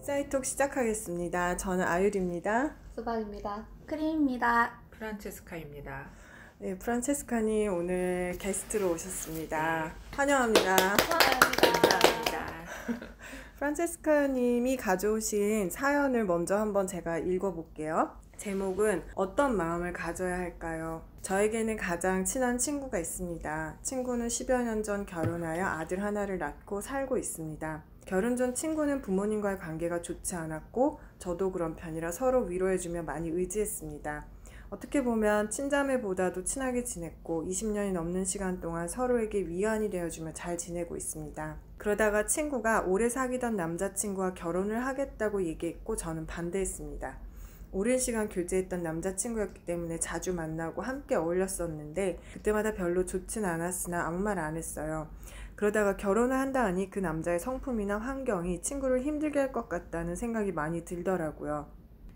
사이톡 시작하겠습니다. 저는 아율입니다. 수박입니다. 크림입니다. 프란체스카입니다. 네, 프란체스카님 오늘 게스트로 오셨습니다. 환영합니다. 감사합니다. 프란체스카님이 가져오신 사연을 먼저 한번 제가 읽어볼게요. 제목은 어떤 마음을 가져야 할까요? 저에게는 가장 친한 친구가 있습니다. 친구는 10여 년 전 결혼하여 아들 하나를 낳고 살고 있습니다. 결혼 전 친구는 부모님과의 관계가 좋지 않았고 저도 그런 편이라 서로 위로해주며 많이 의지했습니다. 어떻게 보면 친자매보다도 친하게 지냈고 20년이 넘는 시간 동안 서로에게 위안이 되어주며 잘 지내고 있습니다. 그러다가 친구가 오래 사귀던 남자친구와 결혼을 하겠다고 얘기했고 저는 반대했습니다. 오랜 시간 교제했던 남자친구였기 때문에 자주 만나고 함께 어울렸었는데 그때마다 별로 좋진 않았으나 아무 말 안 했어요. 그러다가 결혼을 한다 하니 그 남자의 성품이나 환경이 친구를 힘들게 할 것 같다는 생각이 많이 들더라고요.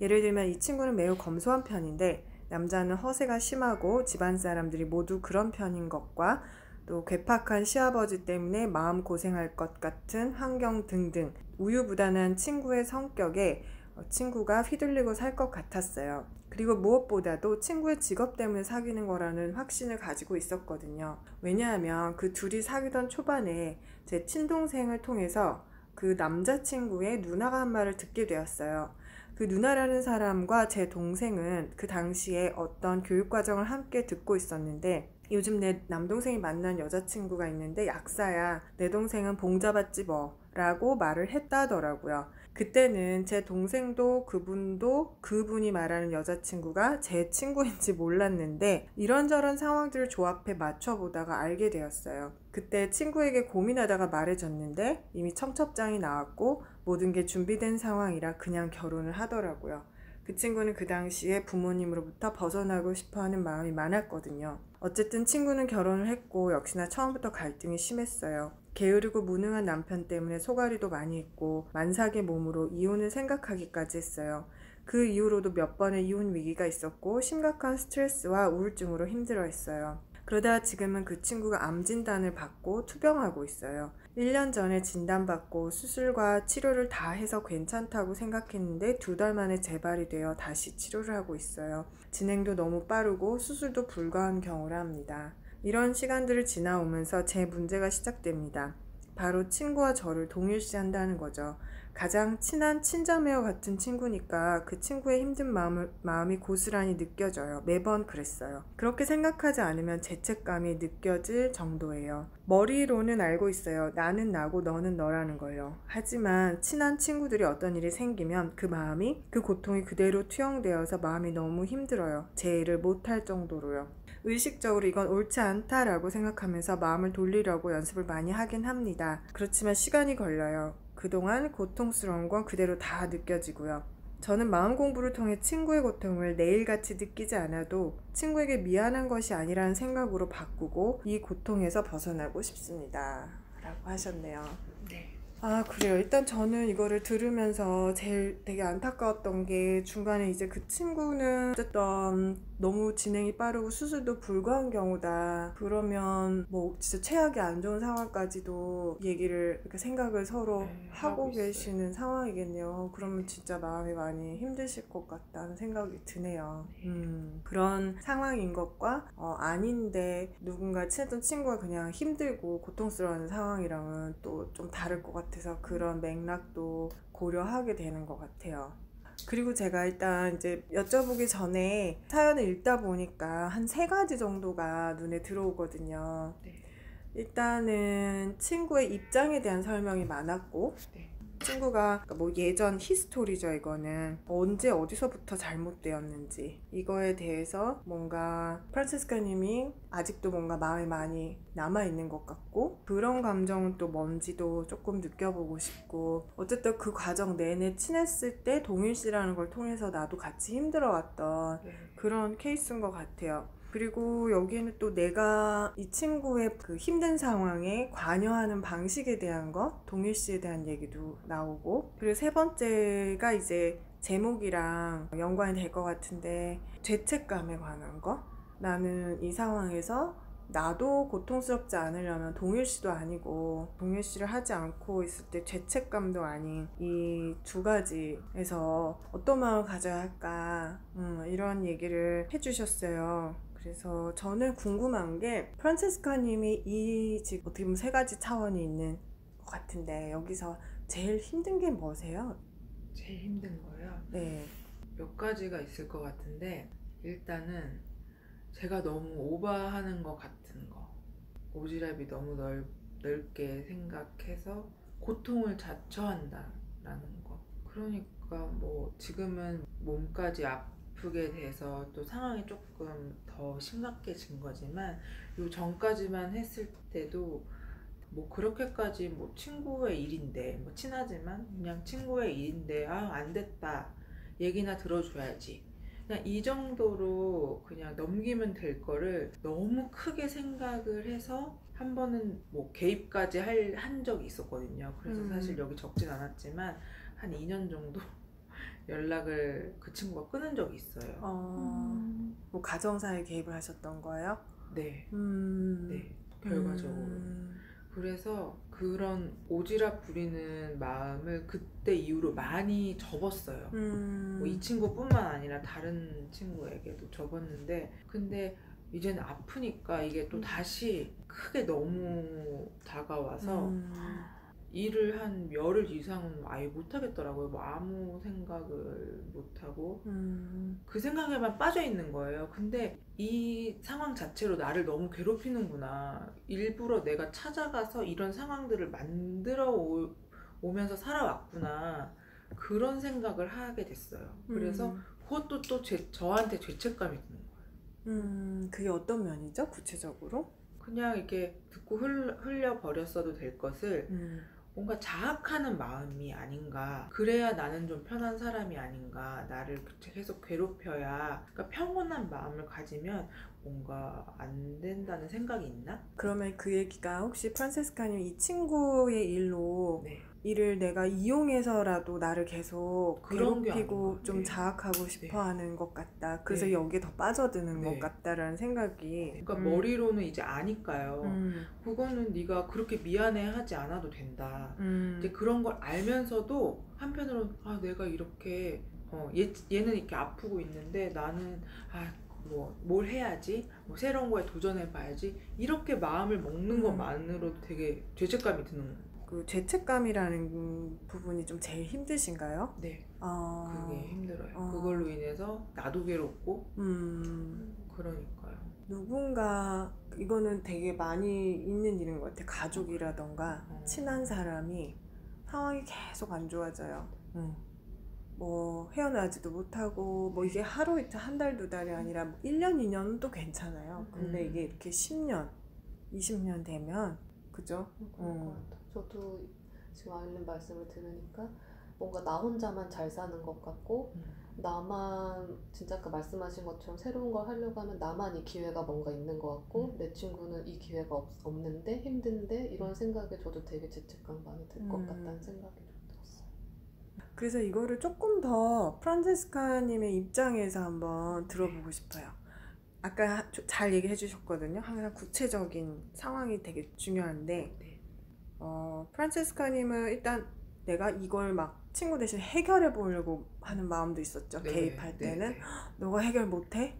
예를 들면 이 친구는 매우 검소한 편인데 남자는 허세가 심하고 집안 사람들이 모두 그런 편인 것과 또 괴팍한 시아버지 때문에 마음고생할 것 같은 환경 등등 우유부단한 친구의 성격에 친구가 휘둘리고 살 것 같았어요. 그리고 무엇보다도 친구의 직업 때문에 사귀는 거라는 확신을 가지고 있었거든요. 왜냐하면 그 둘이 사귀던 초반에 제 친동생을 통해서 그 남자친구의 누나가 한 말을 듣게 되었어요. 그 누나라는 사람과 제 동생은 그 당시에 어떤 교육과정을 함께 듣고 있었는데 요즘 내 남동생이 만난 여자친구가 있는데 약사야. 내 동생은 봉잡았지 뭐 라고 말을 했다더라고요. 그때는 제 동생도 그분도 그분이 말하는 여자친구가 제 친구인지 몰랐는데 이런저런 상황들을 조합해 맞춰보다가 알게 되었어요. 그때 친구에게 고민하다가 말해줬는데 이미 청첩장이 나왔고 모든 게 준비된 상황이라 그냥 결혼을 하더라고요. 그 친구는 그 당시에 부모님으로부터 벗어나고 싶어하는 마음이 많았거든요. 어쨌든 친구는 결혼을 했고 역시나 처음부터 갈등이 심했어요. 게으르고 무능한 남편 때문에 속앓이도 많이 했고 만삭의 몸으로 이혼을 생각하기까지 했어요. 그 이후로도 몇 번의 이혼 위기가 있었고 심각한 스트레스와 우울증으로 힘들어했어요. 그러다 지금은 그 친구가 암 진단을 받고 투병하고 있어요. 1년 전에 진단받고 수술과 치료를 다 해서 괜찮다고 생각했는데 2달 만에 재발이 되어 다시 치료를 하고 있어요. 진행도 너무 빠르고 수술도 불가한 경우라 합니다. 이런 시간들을 지나오면서 제 문제가 시작됩니다. 바로 친구와 저를 동일시한다는 거죠. 가장 친한 친자매와 같은 친구니까 그 친구의 힘든 마음이 고스란히 느껴져요. 매번 그랬어요. 그렇게 생각하지 않으면 죄책감이 느껴질 정도예요. 머리로는 알고 있어요. 나는 나고 너는 너라는 걸요. 하지만 친한 친구들이 어떤 일이 생기면 그 마음이 그 고통이 그대로 투영되어서 마음이 너무 힘들어요. 제 일을 못할 정도로요. 의식적으로 이건 옳지 않다라고 생각하면서 마음을 돌리려고 연습을 많이 하긴 합니다. 그렇지만 시간이 걸려요. 그동안 고통스러운 건 그대로 다 느껴지고요. 저는 마음 공부를 통해 친구의 고통을 내일같이 느끼지 않아도 친구에게 미안한 것이 아니라는 생각으로 바꾸고 이 고통에서 벗어나고 싶습니다. 라고 하셨네요. 네. 아, 그래요. 일단 저는 이거를 들으면서 제일 되게 안타까웠던 게 중간에 이제 그 친구는 어쨌든 너무 진행이 빠르고 수술도 불가한 경우다. 그러면 뭐 진짜 최악의 안 좋은 상황까지도 얘기를 이렇게 생각을 서로 하고 계시는 상황이겠네요. 그러면 진짜 마음이 많이 힘드실 것 같다는 생각이 드네요. 그런 상황인 것과 아닌데 누군가 친했던 친구가 그냥 힘들고 고통스러운 상황이랑은 또 좀 다를 것 같아서 그런 맥락도 고려하게 되는 것 같아요. 그리고 제가 일단 이제 여쭤보기 전에 사연을 읽다 보니까 한 3가지 정도가 눈에 들어오거든요. 네. 일단은 친구의 입장에 대한 설명이 많았고 네. 친구가 뭐 예전 히스토리죠. 이거는 언제 어디서부터 잘못되었는지 이거에 대해서 뭔가 프란체스카님이 아직도 뭔가 마음에 많이 남아있는 것 같고 그런 감정은 또 뭔지도 조금 느껴보고 싶고 어쨌든 그 과정 내내 친했을 때 동일시라는 걸 통해서 나도 같이 힘들어왔던 그런 케이스인 것 같아요. 그리고 여기에는 또 내가 이 친구의 그 힘든 상황에 관여하는 방식에 대한 거, 동일시에 대한 얘기도 나오고 그리고 3번째가 이제 제목이랑 연관이 될 것 같은데 죄책감에 관한 거. 나는 이 상황에서 나도 고통스럽지 않으려면 동일시도 아니고 동일시를 하지 않고 있을 때 죄책감도 아닌 이 두 가지에서 어떤 마음을 가져야 할까 이런 얘기를 해주셨어요. 그래서 저는 궁금한 게 프란체스카님이 이 집 어떻게 보면 세 가지 차원이 있는 것 같은데 여기서 제일 힘든 게 뭐세요? 제일 힘든 거요? 네. 몇 가지가 있을 것 같은데 일단은 제가 너무 오버하는 것 같은 거, 오지랖이 너무 넓게 생각해서 고통을 자처한다라는 거. 그러니까 뭐 지금은 몸까지 아프게 돼서 또 상황이 조금 더 심각해진 거지만 요 전까지만 했을 때도 뭐 그렇게까지 뭐 친구의 일인데 뭐 친하지만 그냥 친구의 일인데 안 됐다 얘기나 들어줘야지 그냥 이 정도로 그냥 넘기면 될 거를 너무 크게 생각을 해서 한 번은 뭐 개입까지 한 적이 있었거든요. 그래서 사실 여기 적진 않았지만 한 2년 정도 연락을 그 친구가 끊은 적이 있어요. 뭐 가정사에 개입을 하셨던 거예요? 네. 네. 결과적으로. 그래서 그런 오지랖 부리는 마음을 그때 이후로 많이 접었어요. 뭐 이 친구뿐만 아니라 다른 친구에게도 접었는데 근데 이제는 아프니까 이게 또 다시 크게 너무 다가와서 일을 한 열흘 이상은 아예 못하겠더라고요. 뭐 아무 생각을 못하고 그 생각에만 빠져 있는 거예요. 근데 이 상황 자체로 나를 너무 괴롭히는구나. 일부러 내가 찾아가서 이런 상황들을 만들어 오면서 살아왔구나. 그런 생각을 하게 됐어요. 그래서 그것도 또 저한테 죄책감이 드는 거예요. 그게 어떤 면이죠? 구체적으로? 그냥 이렇게 듣고 흘려버렸어도 될 것을 뭔가 자학하는 마음이 아닌가. 그래야 나는 좀 편한 사람이 아닌가. 나를 계속 괴롭혀야 그러니까 평온한 마음을 가지면 뭔가 안 된다는 생각이 있나? 그러면 그 얘기가 혹시 프란체스카님 이 친구의 일로 네. 이를 내가 이용해서라도 나를 계속 그런 게 괴롭히고 아닌가. 좀 네. 자학하고 싶어하는 것 같다. 그래서 네. 여기에 더 빠져드는 네. 것 같다라는 생각이. 그러니까 머리로는 이제 아니까요. 그거는 네가 그렇게 미안해하지 않아도 된다. 이제 그런 걸 알면서도 한편으로는 내가 이렇게 얘는 이렇게 아프고 있는데 나는 뭐 뭘 해야지, 뭐 새로운 거에 도전해봐야지 이렇게 마음을 먹는 것만으로도 되게 죄책감이 드는 거예요. 그 죄책감이라는 부분이 좀 제일 힘드신가요? 네. 그게 힘들어요. 그걸로 인해서 나도 괴롭고 그러니까요. 누군가 이거는 되게 많이 있는 일인 것 같아요. 가족이라던가 친한 사람이 상황이 계속 안 좋아져요. 뭐 헤어나지도 못하고 뭐 이게 하루 이틀 한 달 두 달이 아니라 1년 2년은 또 괜찮아요. 근데 이게 이렇게 10년 20년 되면 그죠? 그런 것 같아요. 저도 지금 아일린 말씀을 들으니까 뭔가 나 혼자만 잘 사는 것 같고 나만 진짜 아까 말씀하신 것처럼 새로운 걸 하려고 하면 나만 이 기회가 뭔가 있는 것 같고 내 친구는 이 기회가 없는데 힘든데 이런 생각에 저도 되게 죄책감 많이 들 것 같다는 생각이 좀 들었어요. 그래서 이거를 조금 더 프란체스카님의 입장에서 한번 들어보고 싶어요. 아까 잘 얘기해 주셨거든요. 항상 구체적인 상황이 되게 중요한데 프란체스카님은 일단 내가 이걸 막 친구 대신 해결해 보려고 하는 마음도 있었죠. 네, 개입할 네, 때는 네. 너가 해결 못해?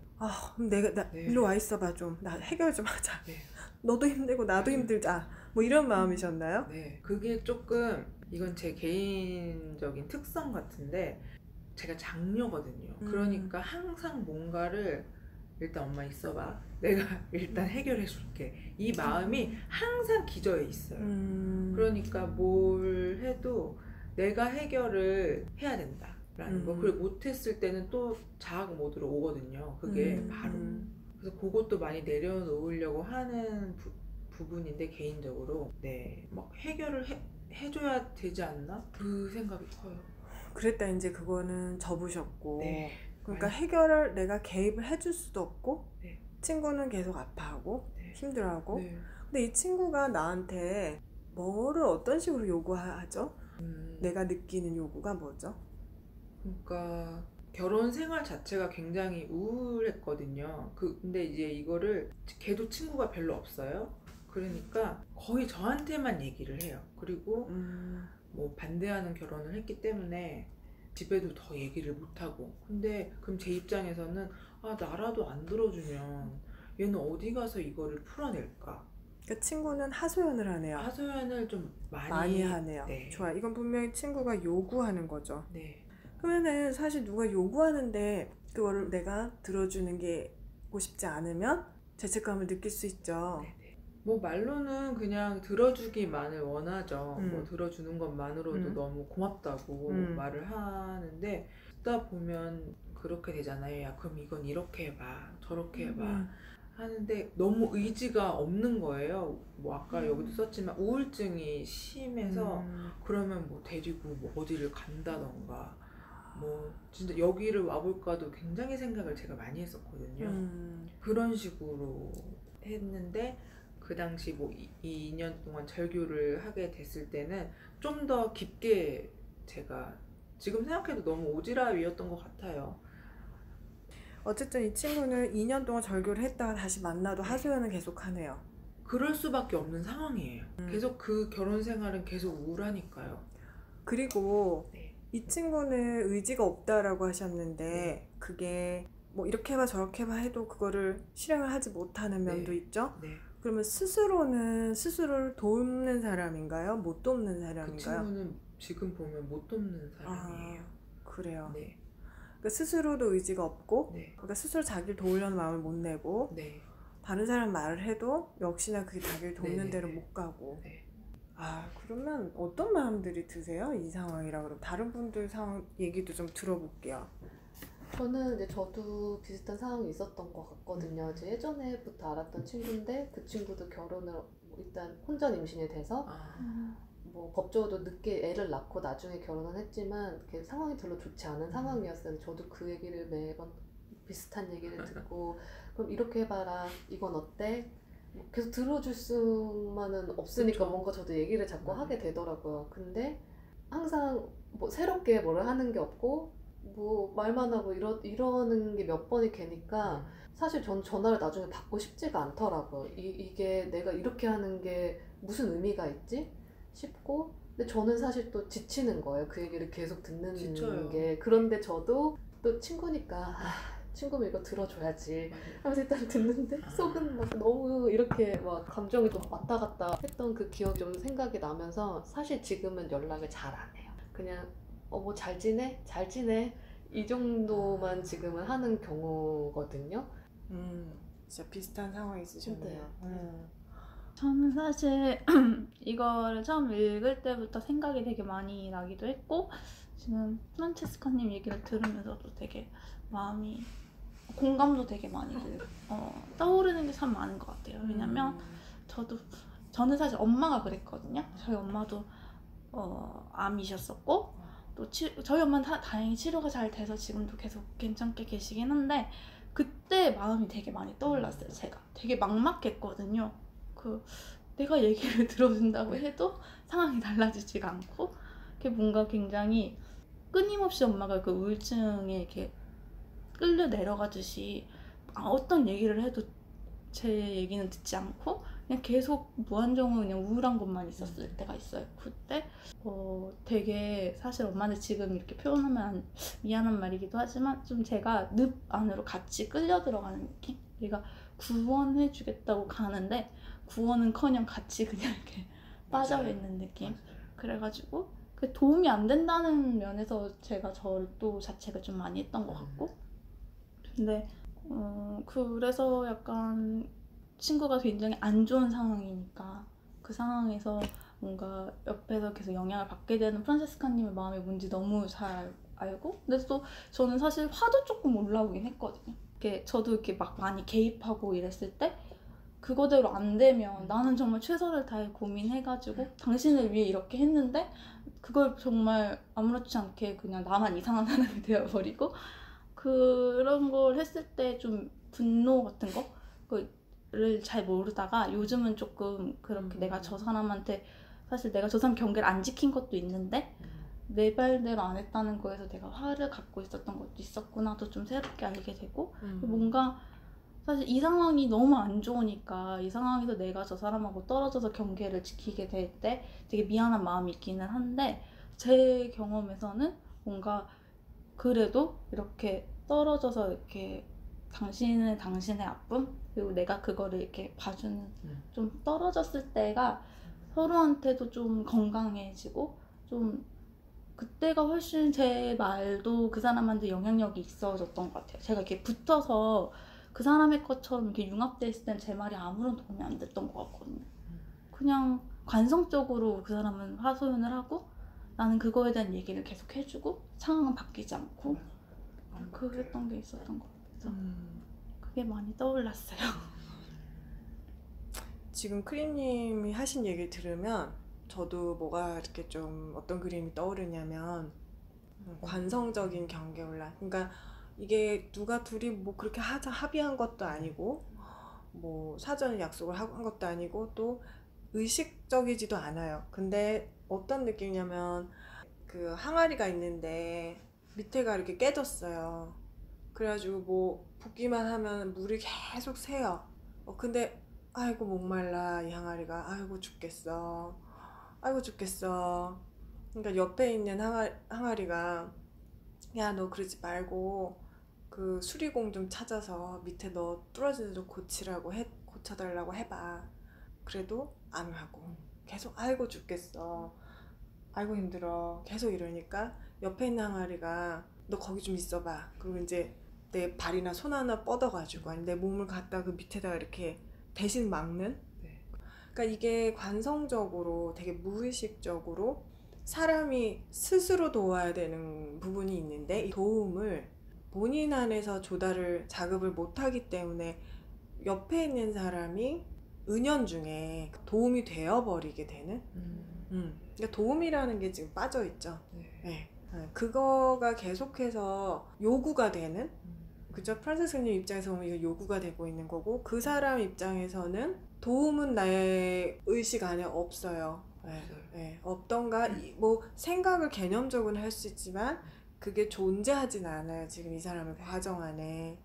그럼 내가 네. 일로 와 있어봐 좀. 나 해결 좀 하자. 네. 너도 힘들고 나도 힘들자. 뭐 이런 마음이셨나요? 네. 그게 조금 이건 제 개인적인 특성 같은데 제가 장녀거든요. 그러니까 항상 뭔가를 일단 엄마 있어봐. 내가 일단 해결해 줄게. 이 마음이 항상 기저에 있어요. 그러니까 뭘 해도 내가 해결을 해야 된다라는 거. 그리고 못했을 때는 또 자학 모드로 오거든요. 그게 바로. 그래서 그것도 많이 내려놓으려고 하는 부분인데 개인적으로 막 해결을 해줘야 되지 않나? 그 생각이 커요. 그랬다 이제 그거는 접으셨고 네. 그러니까 해결을 내가 개입을 해줄 수도 없고 네. 친구는 계속 아파하고 네. 힘들어하고 네. 근데 이 친구가 나한테 뭐를 어떤 식으로 요구하죠? 내가 느끼는 요구가 뭐죠? 그러니까 결혼 생활 자체가 굉장히 우울했거든요. 근데 이제 이거를 걔도 친구가 별로 없어요. 그러니까 거의 저한테만 얘기를 해요. 그리고 뭐 반대하는 결혼을 했기 때문에 집에도 더 얘기를 못하고. 근데 그럼 제 입장에서는 나라도 안 들어주면 얘는 어디 가서 이거를 풀어낼까? 그러니까 친구는 하소연을 하네요. 하소연을 좀 많이 하네요. 네. 좋아요. 이건 분명히 친구가 요구하는 거죠. 네. 그러면은 사실 누가 요구하는데 그거를 내가 들어주는 게 고 싶지 않으면 죄책감을 느낄 수 있죠. 네. 뭐 말로는 그냥 들어주기만을 원하죠. 뭐 음. 들어주는 것만으로도 너무 고맙다고 말을 하는데 듣다 보면 그렇게 되잖아요. 야, 그럼 이건 이렇게 해봐, 저렇게 해봐 하는데 너무 의지가 없는 거예요. 뭐 아까 여기도 썼지만 우울증이 심해서 그러면 뭐 데리고 뭐 어디를 간다던가 뭐 진짜 여기를 와볼까도 굉장히 생각을 제가 많이 했었거든요. 그런 식으로 했는데 그 당시 뭐 2년 동안 절교를 하게 됐을 때는 좀 더 깊게 제가 지금 생각해도 너무 오지랖이었던 것 같아요. 어쨌든 이 친구는 2년 동안 절교를 했다가 다시 만나도 하소연은 계속 하네요. 그럴 수밖에 없는 상황이에요. 계속 그 결혼 생활은 계속 우울하니까요. 그리고 네. 이 친구는 의지가 없다라고 하셨는데 그게 뭐 이렇게 해봐 저렇게 해봐 해도 그거를 실행을 하지 못하는 면도 있죠. 네. 그러면 스스로는 스스로를 돕는 사람인가요? 못 돕는 그 사람인가요? 친구는 지금 보면 못 돕는 사람이에요. 그래요. 네. 그러니까 스스로도 의지가 없고 네. 그러니까 스스로 자기를 도우려는 마음을 못 내고 네. 다른 사람 말을 해도 역시나 그게 자기를 돕는 네네네. 대로 못 가고. 네. 그러면 어떤 마음들이 드세요? 이 상황이라 그럼 다른 분들 상황 얘기도 좀 들어볼게요. 저는 이제 저도 비슷한 상황이 있었던 것 같거든요. 이제 예전에부터 알았던 친구인데 그 친구도 결혼을 일단 혼전 임신이 돼서 뭐 법적으로 늦게 애를 낳고 나중에 결혼은 했지만 상황이 별로 좋지 않은 상황이었어요. 저도 그 얘기를 매번 비슷한 얘기를 듣고 그럼 이렇게 해봐라, 이건 어때? 뭐 계속 들어줄 수만은 없으니까 그쵸. 뭔가 저도 얘기를 자꾸 하게 되더라고요. 근데 항상 뭐 새롭게 뭐를 하는 게 없고 뭐 말만 하고 이러는 게 몇 번이 되니까 사실 전 전화를 나중에 받고 싶지가 않더라고요. 이게 내가 이렇게 하는 게 무슨 의미가 있지? 싶고 근데 저는 사실 또 지치는 거예요. 그 얘기를 계속 듣는 지쳐요. 게. 그런데 저도 또 친구니까 친구면 이거 들어줘야지 하면서 일단 듣는데 속은 막 너무 이렇게 막 감정이 또 왔다 갔다 했던 그 기억이 좀 생각이 나면서 사실 지금은 연락을 잘 안 해요. 그냥 뭐 잘 지내? 잘 지내? 이 정도만 지금은 하는 경우거든요. 진짜 비슷한 상황이 있으셨네요. 저는 사실 이거를 처음 읽을 때부터 생각이 되게 많이 나기도 했고 지금 프란체스카님 얘기를 들으면서도 되게 마음이 공감도 되게 많이 들고 떠오르는 게 참 많은 것 같아요. 왜냐면 저는 사실 엄마가 그랬거든요. 저희 엄마도 암이셨었고 또 저희 엄마는 다행히 치료가 잘 돼서 지금도 계속 괜찮게 계시긴 한데 그때 마음이 되게 많이 떠올랐어요. 제가 되게 막막했거든요. 내가 얘기를 들어준다고 해도 상황이 달라지지가 않고 그게 뭔가 굉장히 끊임없이 엄마가 그 우울증에 이렇게 끌려 내려가듯이 어떤 얘기를 해도 제 얘기는 듣지 않고 그냥 계속 무한정으로 그냥 우울한 것만 있었을 때가 있어요. 그때 되게 사실 엄마한테 지금 이렇게 표현하면 미안한 말이기도 하지만 좀 제가 늪 안으로 같이 끌려 들어가는 느낌? 얘가 구원해 주겠다고 가는데 구원은커녕 같이 그냥 이렇게 빠져있는 느낌. 그래가지고 그 도움이 안 된다는 면에서 제가 저를 또 자책을 좀 많이 했던 것 같고 근데 그래서 약간 친구가 굉장히 안 좋은 상황이니까 그 상황에서 뭔가 옆에서 계속 영향을 받게 되는 프란체스카님의 마음이 뭔지 너무 잘 알고 근데 또 저는 사실 화도 조금 올라오긴 했거든요. 저도 이렇게 막 많이 개입하고 이랬을 때 그거대로 안 되면 나는 정말 최선을 다해 고민해가지고 당신을 위해 이렇게 했는데 그걸 정말 아무렇지 않게 그냥 나만 이상한 사람이 되어버리고 그런 걸 했을 때 좀 분노 같은 거를 잘 모르다가 요즘은 조금 그렇게 내가 저 사람한테 사실 내가 저 사람 경계를 안 지킨 것도 있는데 내 말대로 안 했다는 거에서 내가 화를 갖고 있었던 것도 있었구나도 좀 새롭게 알게 되고 뭔가 사실 이 상황이 너무 안 좋으니까 이 상황에서 내가 저 사람하고 떨어져서 경계를 지키게 될 때 되게 미안한 마음이 있기는 한데 제 경험에서는 뭔가 그래도 이렇게 떨어져서 이렇게 당신은 당신의 아픔 그리고 내가 그거를 이렇게 봐주는 좀 떨어졌을 때가 서로한테도 좀 건강해지고 좀 그때가 훨씬 제 말도 그 사람한테 영향력이 있어졌던 것 같아요. 제가 이렇게 붙어서 그 사람의 것처럼 이렇게 융합돼 있을 땐 제 말이 아무런 도움이 안 됐던 것 같거든요. 그냥 관성적으로 그 사람은 하소연을 하고 나는 그거에 대한 얘기를 계속 해주고 상황은 바뀌지 않고 그랬던 게 있었던 것 같아서 그게 많이 떠올랐어요. 지금 크림님이 하신 얘기를 들으면 저도 뭐가 이렇게 좀 어떤 그림이 떠오르냐면 관성적인 경계혼란. 그러니까 이게 누가 둘이 뭐 그렇게 하자 합의한 것도 아니고 뭐 사전에 약속을 한 것도 아니고 또 의식적이지도 않아요. 근데 어떤 느낌이냐면 그 항아리가 있는데 밑에가 이렇게 깨졌어요. 그래가지고 뭐 붓기만 하면 물이 계속 새요. 근데 아이고 목말라 이 항아리가. 아이고 죽겠어. 아이고 죽겠어. 그러니까 옆에 있는 항아리가 야 너 그러지 말고 그 수리공 좀 찾아서 밑에 너 뚫어진 데 좀 고쳐달라고 해봐. 그래도 안 하고 계속 아이고 죽겠어. 아이고 힘들어. 계속 이러니까 옆에 있는 항아리가 너 거기 좀 있어봐. 그리고 이제 내 발이나 손 하나 뻗어가지고 아니 내 몸을 갖다 그 밑에다가 이렇게 대신 막는. 그러니까 이게 관성적으로 되게 무의식적으로 사람이 스스로 도와야 되는 부분이 있는데 이 도움을 본인 안에서 자급을 못하기 때문에 옆에 있는 사람이 은연중에 도움이 되어버리게 되는 그러니까 도움이라는 게 지금 빠져있죠. 네. 그거가 계속해서 요구가 되는 그죠? 프란체스카님 입장에서 보면 이거 요구가 되고 있는 거고 그 사람 입장에서는 도움은 나의 의식 안에 없어요. 네, 없던가 뭐 생각을 개념적으로는 할 수 있지만 그게 존재하진 않아요. 지금 이 사람의 과정 안에.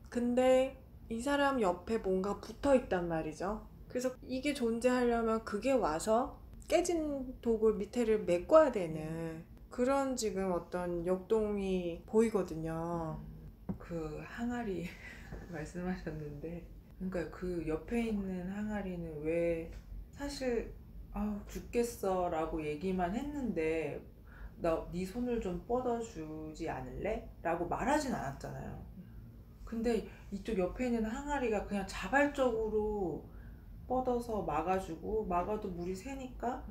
근데 이 사람 옆에 뭔가 붙어있단 말이죠. 그래서 이게 존재하려면 그게 와서 깨진 독을 밑에를 메꿔야 되는 그런 지금 어떤 역동이 보이거든요. 그 항아리 말씀하셨는데 그러니까 그 옆에 있는 항아리는 왜 사실 죽겠어 라고 얘기만 했는데 나 네 손을 좀 뻗어주지 않을래? 라고 말하진 않았잖아요. 근데 이쪽 옆에 있는 항아리가 그냥 자발적으로 뻗어서 막아도 물이 새니까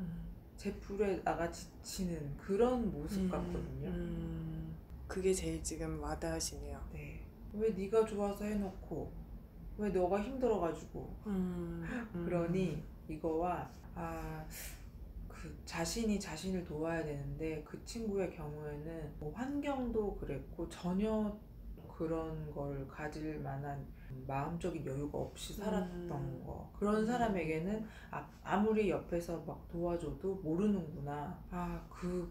제 불에 나가 지치는 그런 모습 같거든요. 그게 제일 지금 와닿으시네요. 네. 왜 네가 좋아서 해놓고 왜 너가 힘들어가지고 그러니 이거와 그 자신이 자신을 도와야 되는데 그 친구의 경우에는 뭐 환경도 그랬고 전혀 그런 걸 가질 만한 마음적인 여유가 없이 살았던 거. 그런 사람에게는 아무리 옆에서 막 도와줘도 모르는구나.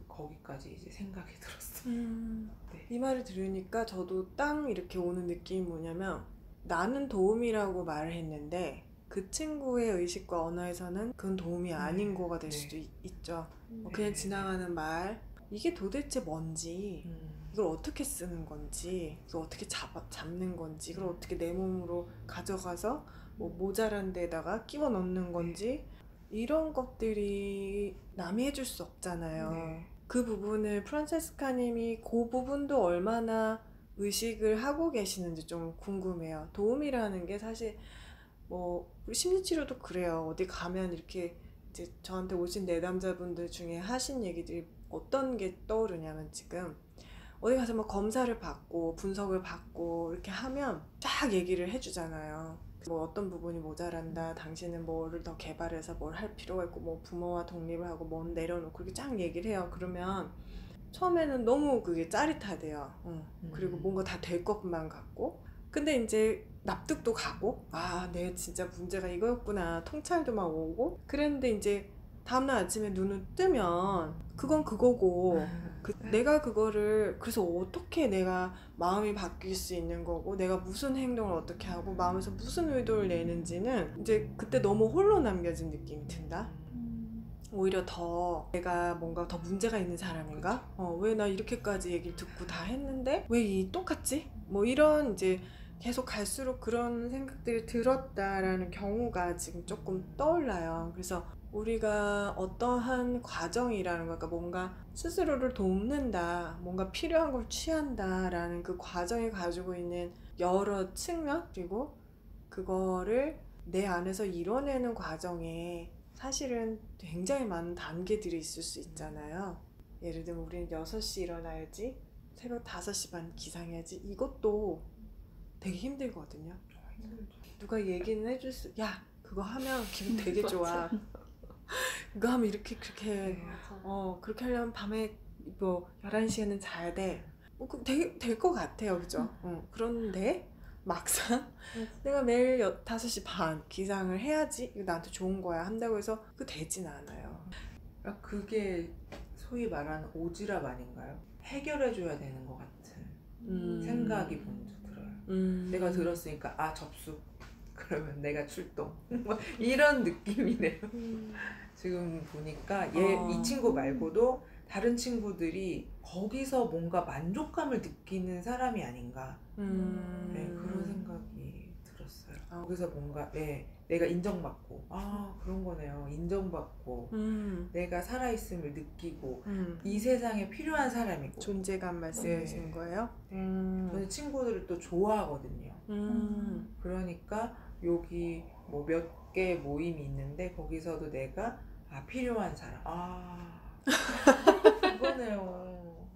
거기까지 이제 생각이 들었어요. 네. 이 말을 들으니까 저도 딱 이렇게 오는 느낌이 뭐냐면 나는 도움이라고 말을 했는데 그 친구의 의식과 언어에서는 그건 도움이 아닌 거가 될 수도 있죠. 그냥 지나가는 말 이게 도대체 뭔지 이걸 어떻게 쓰는 건지 이걸 어떻게 잡는 건지 이걸 어떻게 내 몸으로 가져가서 뭐 모자란 데다가 끼워 넣는 건지 이런 것들이 남이 해줄 수 없잖아요. 그 부분을 프란체스카님이 그 부분도 얼마나 의식을 하고 계시는지 좀 궁금해요. 도움이라는 게 사실 뭐 우리 심리치료도 그래요. 어디 가면 이렇게 이제 저한테 오신 내담자분들 중에 하신 얘기들이 어떤 게 떠오르냐면 지금 어디 가서 뭐 검사를 받고 분석을 받고 이렇게 하면 쫙 얘기를 해주잖아요. 뭐 어떤 부분이 모자란다, 당신은 뭐를 더 개발해서 뭘 할 필요가 있고 뭐 부모와 독립을 하고 뭐 내려놓고 이렇게 쫙 얘기를 해요. 그러면 처음에는 너무 그게 짜릿하대요. 그리고 뭔가 다 될 것만 같고 근데 이제 납득도 가고 내 진짜 문제가 이거였구나 통찰도 막 오고 그랬는데 이제 다음날 아침에 눈을 뜨면 그건 그거고 내가 그거를 그래서 어떻게 내가 마음이 바뀔 수 있는 거고 내가 무슨 행동을 어떻게 하고 마음에서 무슨 의도를 내는지는 이제 그때 너무 홀로 남겨진 느낌이 든다. 오히려 더 내가 뭔가 더 문제가 있는 사람인가? 왜 나 이렇게까지 얘기를 듣고 다 했는데 왜 이 똑같지? 뭐 이런 이제 계속 갈수록 그런 생각들이 들었다라는 경우가 지금 조금 떠올라요. 그래서 우리가 어떠한 과정이라는 거, 그러니까 뭔가 스스로를 돕는다, 뭔가 필요한 걸 취한다라는 그 과정이 가지고 있는 여러 측면, 그리고 그거를 내 안에서 이뤄내는 과정에 사실은 굉장히 많은 단계들이 있을 수 있잖아요. 예를 들면 우리는 6시 일어나야지, 새벽 5시 반 기상해야지. 이것도 되게 힘들거든요. 누가 얘기는 해줄 수, 야 그거 하면 기분 되게 좋아. 그거 하면 이렇게 그렇게 그렇게 하려면 밤에 뭐 11시에는 자야 돼. 되게 될 것 같아요, 그죠? 그런데 막상 내가 매일 5시 반 기상을 해야지 이거 나한테 좋은 거야 한다고 해서 그 되진 않아요. 그게 소위 말하는 오지랖 아닌가요? 해결해줘야 되는 것 같은 생각이 먼저 들어요. 내가 들었으니까 아 접수 그러면 내가 출동 이런 느낌이네요. 지금 보니까 이 친구 말고도 다른 친구들이 거기서 뭔가 만족감을 느끼는 사람이 아닌가. 네, 그런 생각이 들었어요. 거기서 뭔가 내가 인정받고 그런 거네요. 인정받고 내가 살아있음을 느끼고 이 세상에 필요한 사람이고 존재감 말씀하시는 거예요? 저는 친구들을 또 좋아하거든요. 그러니까 여기 뭐 몇 개 모임이 있는데 거기서도 내가 필요한 사람 그거네요.